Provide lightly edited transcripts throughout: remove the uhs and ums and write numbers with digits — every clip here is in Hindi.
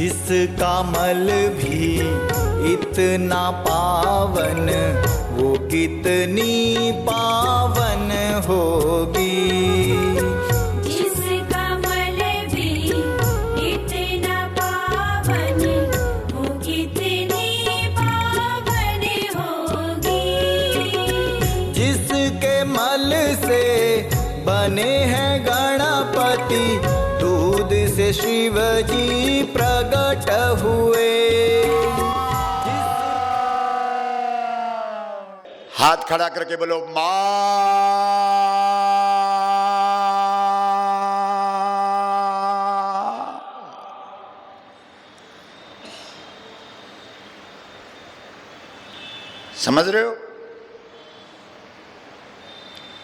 जिसका मल भी इतना पावन, वो कितनी पावन होगी। जिसका मल भी इतना पावन, वो कितनी पावन होगी। जिसके मल से बने हैं गणपति, दूध से शिव जी प्रकट हुए। हाथ खड़ा करके बोलो मां। समझ रहे हो?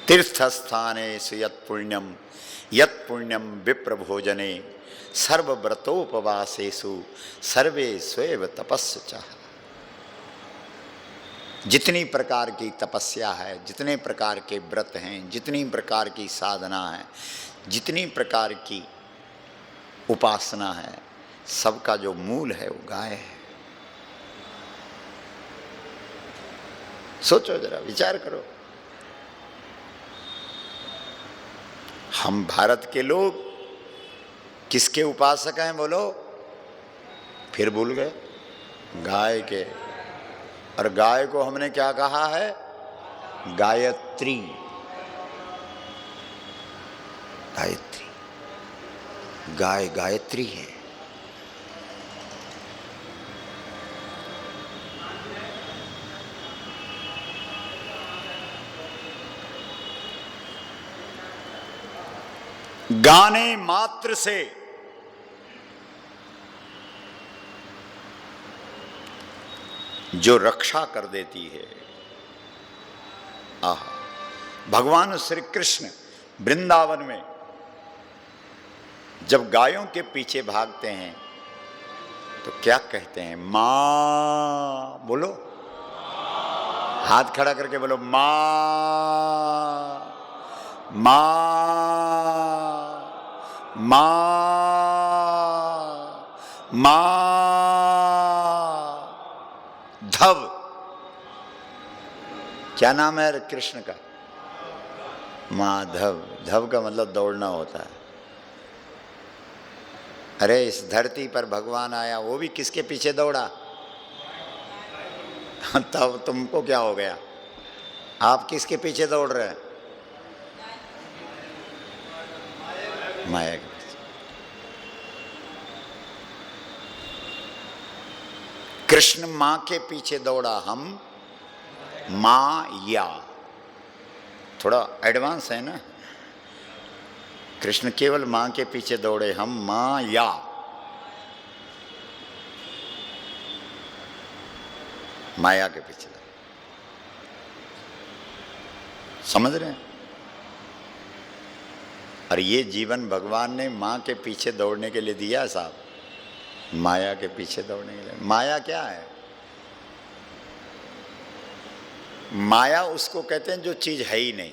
तीर्थ स्थाने यत् पुण्यम विप्र भोजने, सर्वव्रतोपवासेषु सर्वे स्वेव तपस्या। जितनी प्रकार की तपस्या है, जितने प्रकार के व्रत हैं, जितनी प्रकार की साधना है, जितनी प्रकार की उपासना है, सबका जो मूल है वो गाय है। सोचो जरा, विचार करो। हम भारत के लोग किसके उपासक हैं बोलो? फिर भूल गए, गाय के। और गाय को हमने क्या कहा है? गायत्री। गायत्री, गाय गायत्री है। गाने मात्र से जो रक्षा कर देती है। आह, भगवान श्री कृष्ण वृंदावन में जब गायों के पीछे भागते हैं तो क्या कहते हैं? मां बोलो, हाथ खड़ा करके बोलो मां मां मां मां। धव, क्या नाम है कृष्ण का? माधव। धव का मतलब दौड़ना होता है। अरे इस धरती पर भगवान आया, वो भी किसके पीछे दौड़ा? तब तुमको क्या हो गया? आप किसके पीछे दौड़ रहे हैं? माया के पीछे। कृष्ण मां के पीछे दौड़ा, हम माया। थोड़ा एडवांस है ना। कृष्ण केवल मां के पीछे दौड़े, हम माया। माया के पीछे। समझ रहे हैं? और ये जीवन भगवान ने मां के पीछे दौड़ने के लिए दिया साहब, माया के पीछे दौड़ने के लिए। माया क्या है? माया उसको कहते हैं जो चीज है ही नहीं।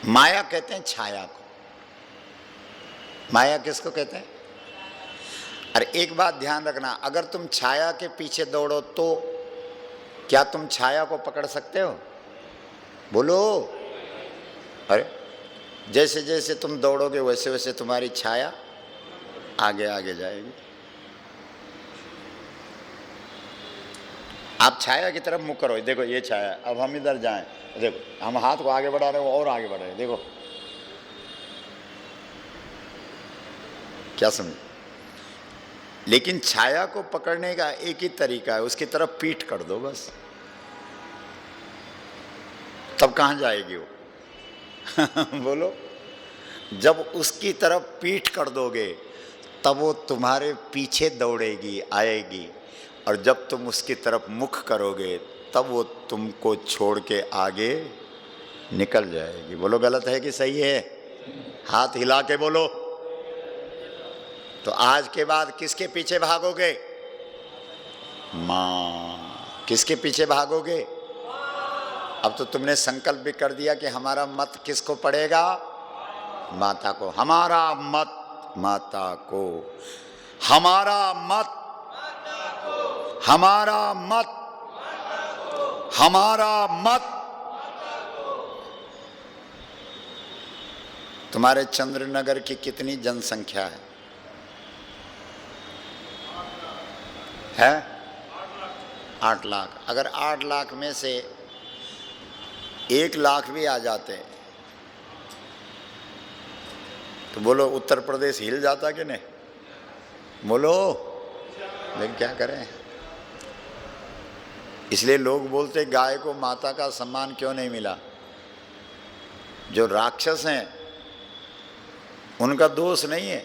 माया कहते हैं छाया को। माया किसको कहते हैं? और एक बात ध्यान रखना, अगर तुम छाया के पीछे दौड़ो तो क्या तुम छाया को पकड़ सकते हो? बोलो। अरे जैसे जैसे तुम दौड़ोगे वैसे वैसे तुम्हारी छाया आगे आगे जाएगी। आप छाया की तरफ मुख करो। देखो ये छाया, अब हम इधर जाएं, देखो हम हाथ को आगे बढ़ा रहे हो और आगे बढ़ रहे हैं। देखो क्या समझे? लेकिन छाया को पकड़ने का एक ही तरीका है, उसकी तरफ पीठ कर दो बस। तब कहां जाएगी वो? बोलो। जब उसकी तरफ पीठ कर दोगे तब वो तुम्हारे पीछे दौड़ेगी, आएगी। और जब तुम उसकी तरफ मुख करोगे तब वो तुमको छोड़ के आगे निकल जाएगी। बोलो गलत है कि सही है? हाथ हिला के बोलो। तो आज के बाद किसके पीछे भागोगे? मां। किसके पीछे भागोगे? अब तो तुमने संकल्प भी कर दिया कि हमारा मत किसको पड़ेगा? माता को। हमारा मत माता को। हमारा मत, हमारा मत, हमारा मत। तुम्हारे चंद्रनगर की कितनी जनसंख्या है? 8 लाख। अगर 8 लाख में से 1 लाख भी आ जाते तो बोलो उत्तर प्रदेश हिल जाता कि नहीं? बोलो, लेकिन क्या करें। इसलिए लोग बोलते गाय को माता का सम्मान क्यों नहीं मिला। जो राक्षस हैं उनका दोष नहीं है,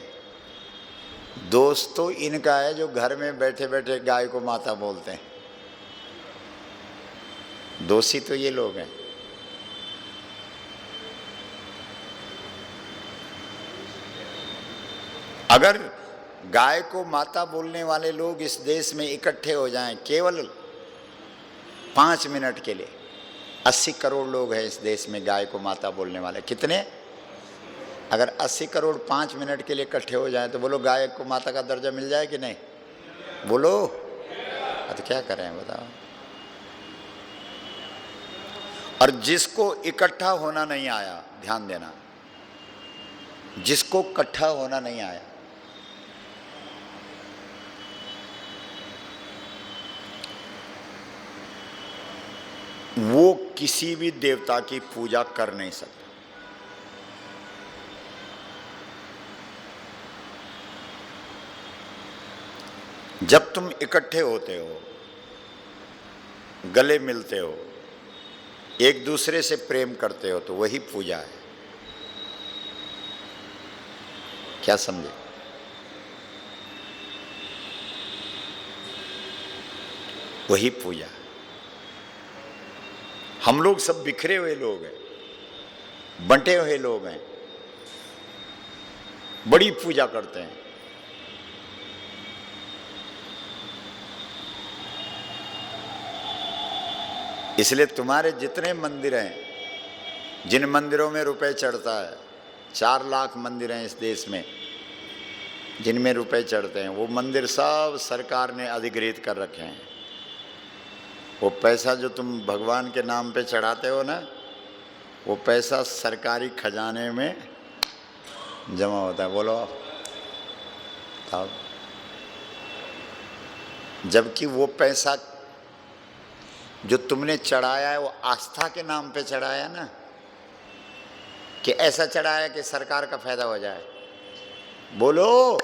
दोष तो इनका है जो घर में बैठे बैठे गाय को माता बोलते हैं। दोषी तो ये लोग हैं। अगर गाय को माता बोलने वाले लोग इस देश में इकट्ठे हो जाएं केवल 5 मिनट के लिए, 80 करोड़ लोग हैं इस देश में गाय को माता बोलने वाले। कितने? अगर 80 करोड़ 5 मिनट के लिए इकट्ठे हो जाएं तो बोलो गाय को माता का दर्जा मिल जाए कि नहीं? बोलो। तो क्या करें बताओ। और जिसको इकट्ठा होना नहीं आया, ध्यान देना, जिसको इकट्ठा होना नहीं आया, वो किसी भी देवता की पूजा कर नहीं सकता। जब तुम इकट्ठे होते हो, गले मिलते हो, एक दूसरे से प्रेम करते हो, तो वही पूजा है। क्या समझे? वही पूजा। हम लोग सब बिखरे हुए लोग हैं, बंटे हुए लोग हैं, बड़ी पूजा करते हैं। इसलिए तुम्हारे जितने मंदिर हैं, जिन मंदिरों में रुपए चढ़ता है, 4 लाख मंदिर हैं इस देश में जिनमें रुपए चढ़ते हैं, वो मंदिर सब सरकार ने अधिग्रहित कर रखे हैं। वो पैसा जो तुम भगवान के नाम पे चढ़ाते हो ना, वो पैसा सरकारी खजाने में जमा होता है। बोलो आप। जबकि वो पैसा जो तुमने चढ़ाया है वो आस्था के नाम पे चढ़ाया ना, कि ऐसा चढ़ाया कि सरकार का फायदा हो जाए। बोलो,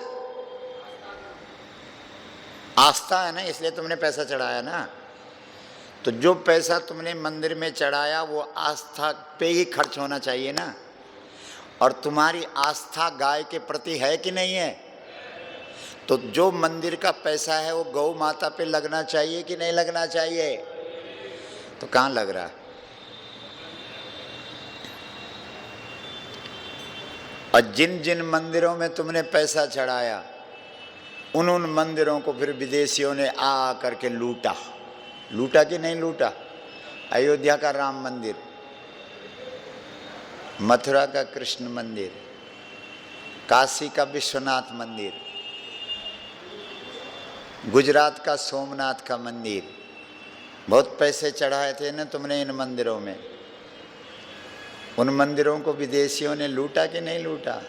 आस्था है ना, इसलिए तुमने पैसा चढ़ाया ना। तो जो पैसा तुमने मंदिर में चढ़ाया वो आस्था पे ही खर्च होना चाहिए ना। और तुम्हारी आस्था गाय के प्रति है कि नहीं है? तो जो मंदिर का पैसा है वो गौ माता पे लगना चाहिए कि नहीं लगना चाहिए? तो कहाँ लग रहा है? और जिन जिन मंदिरों में तुमने पैसा चढ़ाया, उन उन मंदिरों को फिर विदेशियों ने आ करके लूटा। लूटा कि नहीं लूटा? अयोध्या का राम मंदिर, मथुरा का कृष्ण मंदिर, काशी का विश्वनाथ मंदिर, गुजरात का सोमनाथ का मंदिर, बहुत पैसे चढ़ाए थे ना तुमने इन मंदिरों में। उन मंदिरों को विदेशियों ने लूटा कि नहीं लूटा?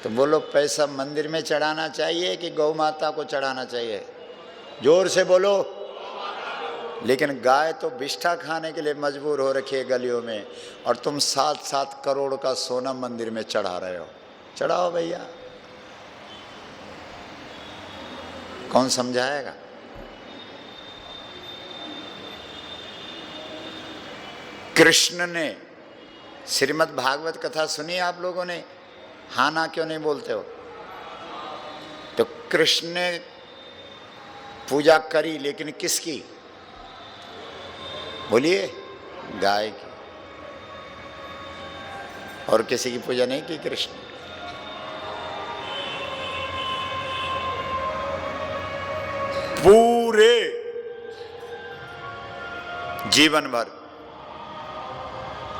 तो बोलो, पैसा मंदिर में चढ़ाना चाहिए कि गौ माता को चढ़ाना चाहिए? जोर से बोलो। लेकिन गाय तो बिष्ठा खाने के लिए मजबूर हो रखी है गलियों में, और तुम 7-7 करोड़ का सोना मंदिर में चढ़ा रहे हो। चढ़ाओ भैया, कौन समझाएगा? कृष्ण ने, श्रीमद् भागवत कथा सुनी आप लोगों ने? हाँ ना क्यों नहीं बोलते हो? तो कृष्ण ने पूजा करी, लेकिन किसकी? बोलिए, गाय की। और किसी की पूजा नहीं की कृष्ण। पूरे जीवन भर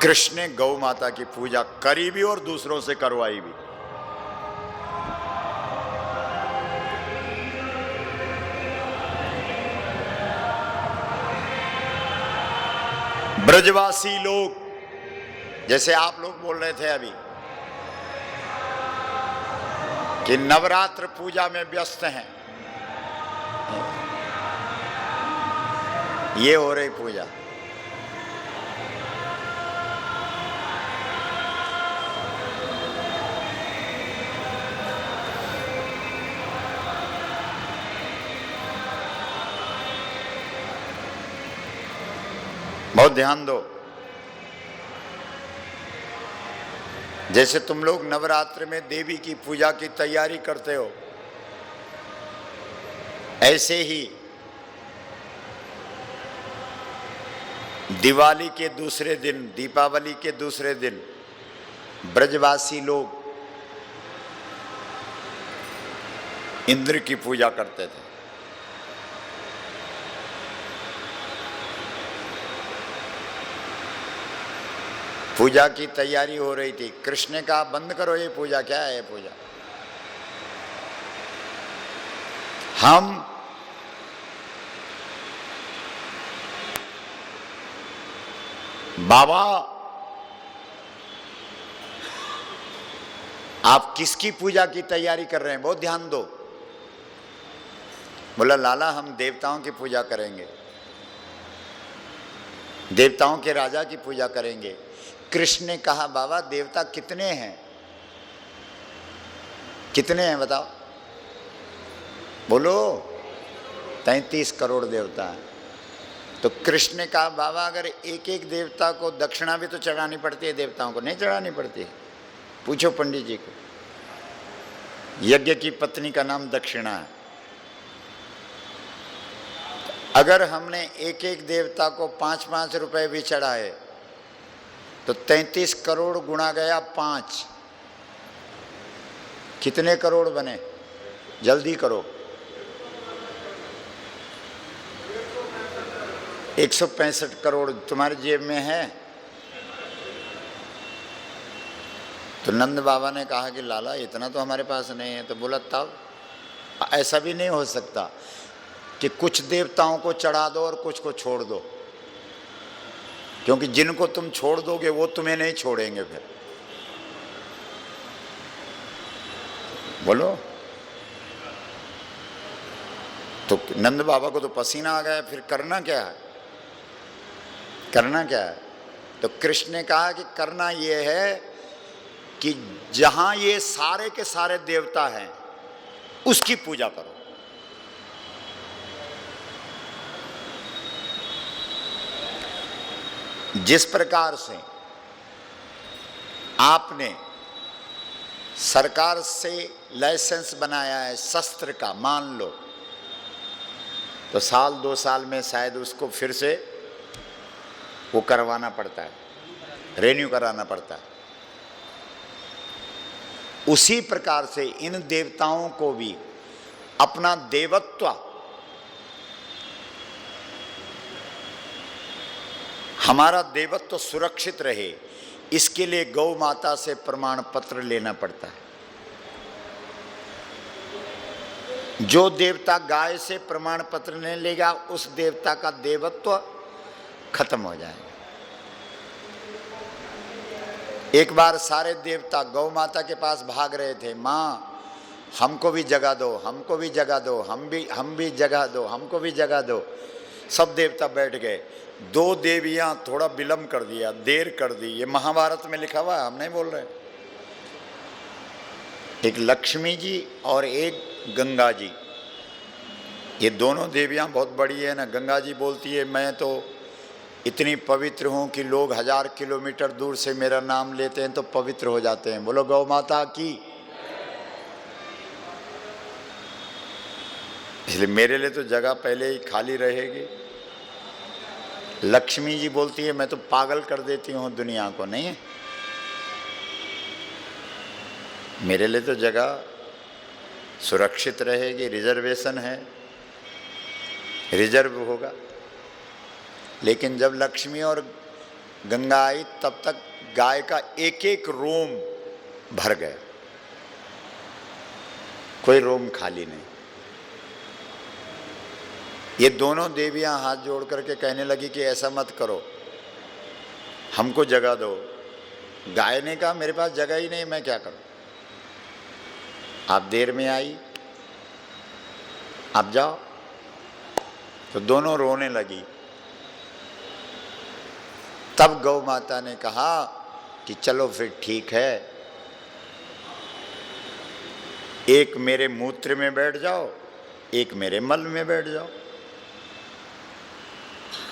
कृष्ण ने गौ माता की पूजा करी भी और दूसरों से करवाई भी। ब्रजवासी लोग, जैसे आप लोग बोल रहे थे अभी कि नवरात्र पूजा में व्यस्त हैं, ये हो रही पूजा। बहुत ध्यान दो। जैसे तुम लोग नवरात्र में देवी की पूजा की तैयारी करते हो, ऐसे ही दिवाली के दूसरे दिन, दीपावली के दूसरे दिन ब्रजवासी लोग इंद्र की पूजा करते थे। पूजा की तैयारी हो रही थी। कृष्ण ने कहा बंद करो ये पूजा, क्या है ये पूजा। हम बाबा आप किसकी पूजा की तैयारी कर रहे हैं, बहुत ध्यान दो। बोला लाला हम देवताओं की पूजा करेंगे, देवताओं के राजा की पूजा करेंगे। कृष्ण ने कहा बाबा देवता कितने हैं, कितने हैं बताओ, बोलो। 33 करोड़ देवता हैं। तो कृष्ण ने कहा बाबा अगर एक एक देवता को दक्षिणा भी तो चढ़ानी पड़ती है, देवताओं को नहीं चढ़ानी पड़ती है? पूछो पंडित जी को। यज्ञ की पत्नी का नाम दक्षिणा है। अगर हमने एक एक देवता को 5-5 रुपए भी चढ़ाए तो 33 करोड़ गुणा गया 5, कितने करोड़ बने? जल्दी करो। 165 करोड़ तुम्हारी जेब में है। तो नंद बाबा ने कहा कि लाला इतना तो हमारे पास नहीं है। तो बोला तब ऐसा भी नहीं हो सकता कि कुछ देवताओं को चढ़ा दो और कुछ को छोड़ दो, क्योंकि जिनको तुम छोड़ दोगे वो तुम्हें नहीं छोड़ेंगे फिर। बोलो। तो नंद बाबा को तो पसीना आ गया, फिर करना क्या है, करना क्या है? तो कृष्ण ने कहा कि करना ये है कि जहां ये सारे के सारे देवता हैं उसकी पूजा करो। जिस प्रकार से आपने सरकार से लाइसेंस बनाया है शस्त्र का, मान लो, तो 1-2 साल में शायद उसको फिर से वो करवाना पड़ता है, रेन्यू कराना पड़ता है। उसी प्रकार से इन देवताओं को भी अपना देवत्व हमारा देवत्व सुरक्षित रहे, इसके लिए गौ माता से प्रमाण पत्र लेना पड़ता है। जो देवता गाय से प्रमाण पत्र नहीं लेगा उस देवता का देवत्व खत्म हो जाएगा। एक बार सारे देवता गौ माता के पास भाग रहे थे, माँ हमको भी जगह दो, हमको भी जगह दो, हम भी जगह दो, हमको भी जगह दो। सब देवता बैठ गए। 2 देवियां थोड़ा विलंब कर दिया, देर कर दी। ये महाभारत में लिखा हुआ है, हम नहीं बोल रहे। एक लक्ष्मी जी और एक गंगा जी, ये दोनों देवियां बहुत बड़ी है ना। गंगा जी बोलती है मैं तो इतनी पवित्र हूँ कि लोग 1000 किलोमीटर दूर से मेरा नाम लेते हैं तो पवित्र हो जाते हैं। बोलो गौ माता की। इसलिए मेरे लिए तो जगह पहले ही खाली रहेगी। लक्ष्मी जी बोलती है मैं तो पागल कर देती हूँ दुनिया को, नहीं है मेरे लिए तो जगह सुरक्षित रहेगी, रिजर्वेशन है, रिजर्व होगा। लेकिन जब लक्ष्मी और गंगा आई तब तक गाय का एक एक रोम भर गया, कोई रोम खाली नहीं। ये दोनों देवियां हाथ जोड़ करके कहने लगी कि ऐसा मत करो, हमको जगह दो। गाय ने कहा मेरे पास जगह ही नहीं, मैं क्या करूं, आप देर में आई, आप जाओ। तो दोनों रोने लगी। तब गौ माता ने कहा कि चलो फिर ठीक है, एक मेरे मूत्र में बैठ जाओ, एक मेरे मल में बैठ जाओ।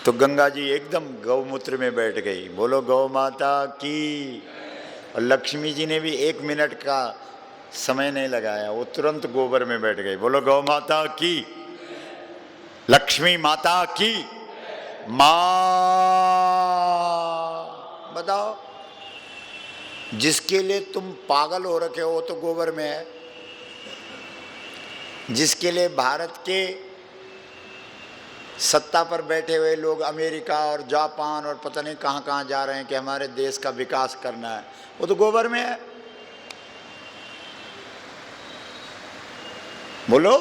तो गंगा जी एकदम गौमूत्र में बैठ गई। बोलो गौ माता की। और लक्ष्मी जी ने भी 1 मिनट का समय नहीं लगाया, वो तुरंत गोबर में बैठ गई। बोलो गौ माता की, लक्ष्मी माता की। मां, बताओ, जिसके लिए तुम पागल हो रखे हो वो तो गोबर में है। जिसके लिए भारत के सत्ता पर बैठे हुए लोग अमेरिका और जापान और पता नहीं कहां कहां जा रहे हैं कि हमारे देश का विकास करना है, वो तो गोबर में है। बोलो।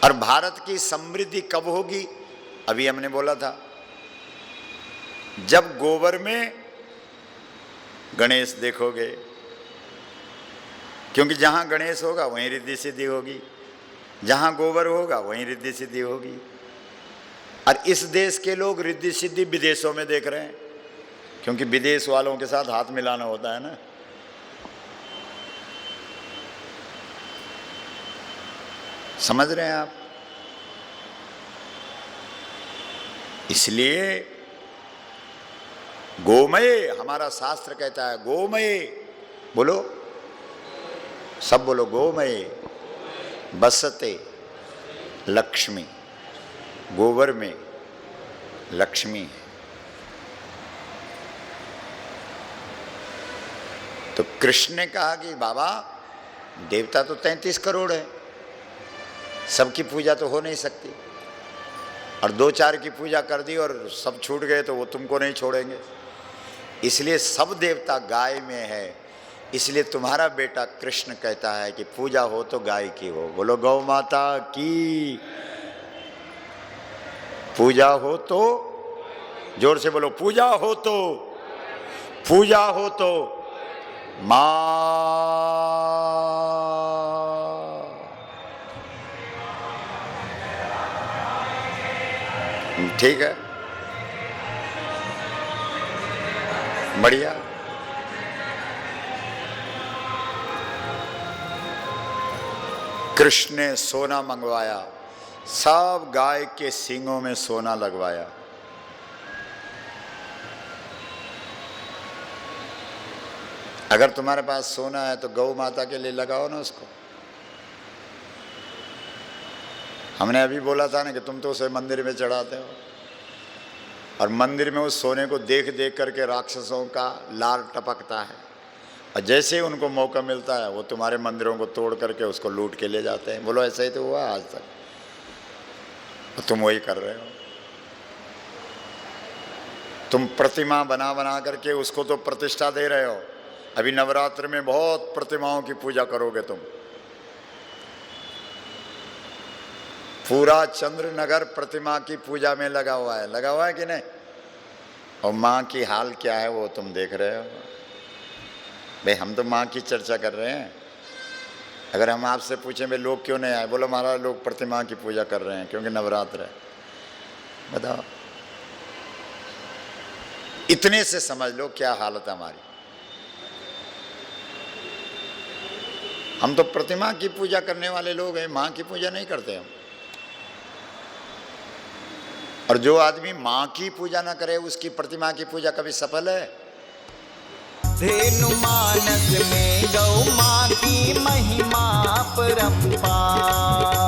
और भारत की समृद्धि कब होगी? अभी हमने बोला था, जब गोबर में गणेश देखोगे, क्योंकि जहां गणेश होगा वहीं रिद्धि सिद्धि होगी, जहां गोबर होगा वहीं रिद्धि सिद्धि होगी। और इस देश के लोग रिद्धि सिद्धि विदेशों में देख रहे हैं, क्योंकि विदेश वालों के साथ हाथ मिलाना होता है ना। समझ रहे हैं आप? इसलिए गोमय, हमारा शास्त्र कहता है गोमय। बोलो, सब बोलो, गोमय बसते लक्ष्मी। गोबर में लक्ष्मी है। तो कृष्ण ने कहा कि बाबा, देवता तो 33 करोड़ है, सबकी पूजा तो हो नहीं सकती, और 2-4 की पूजा कर दी और सब छूट गए तो वो तुमको नहीं छोड़ेंगे। इसलिए सब देवता गाय में है। इसलिए तुम्हारा बेटा कृष्ण कहता है कि पूजा हो तो गाय की हो। बोलो गौ माता की। पूजा हो तो, जोर से बोलो, पूजा हो तो, पूजा हो तो मां। ठीक है, बढ़िया। कृष्ण ने सोना मंगवाया, सब गाय के सींगों में सोना लगवाया। अगर तुम्हारे पास सोना है तो गौ माता के लिए लगाओ ना उसको। हमने अभी बोला था ना कि तुम तो उसे मंदिर में चढ़ाते हो, और मंदिर में उस सोने को देख देख करके राक्षसों का लार टपकता है, और जैसे ही उनको मौका मिलता है वो तुम्हारे मंदिरों को तोड़ करके उसको लूट के ले जाते हैं। बोलो, ऐसा ही तो हुआ आज तक, और तुम वही कर रहे हो। तुम प्रतिमा बना बना करके उसको तो प्रतिष्ठा दे रहे हो। अभी नवरात्र में बहुत प्रतिमाओं की पूजा करोगे तुम। पूरा चंद्रनगर प्रतिमा की पूजा में लगा हुआ है कि नहीं? और माँ की हाल क्या है वो तुम देख रहे हो। भाई, हम तो माँ की चर्चा कर रहे हैं। अगर हम आपसे पूछें भाई लोग क्यों नहीं आए, बोलो महाराज लोग प्रतिमा की पूजा कर रहे हैं क्योंकि नवरात्र है। बताओ, इतने से समझ लो क्या हालत है हमारी। हम तो प्रतिमा की पूजा करने वाले लोग हैं, माँ की पूजा नहीं करते हम। और जो आदमी माँ की पूजा ना करे उसकी प्रतिमा की पूजा कभी सफल है? धेनु मानस में गौ माँ की महिमा परंपार।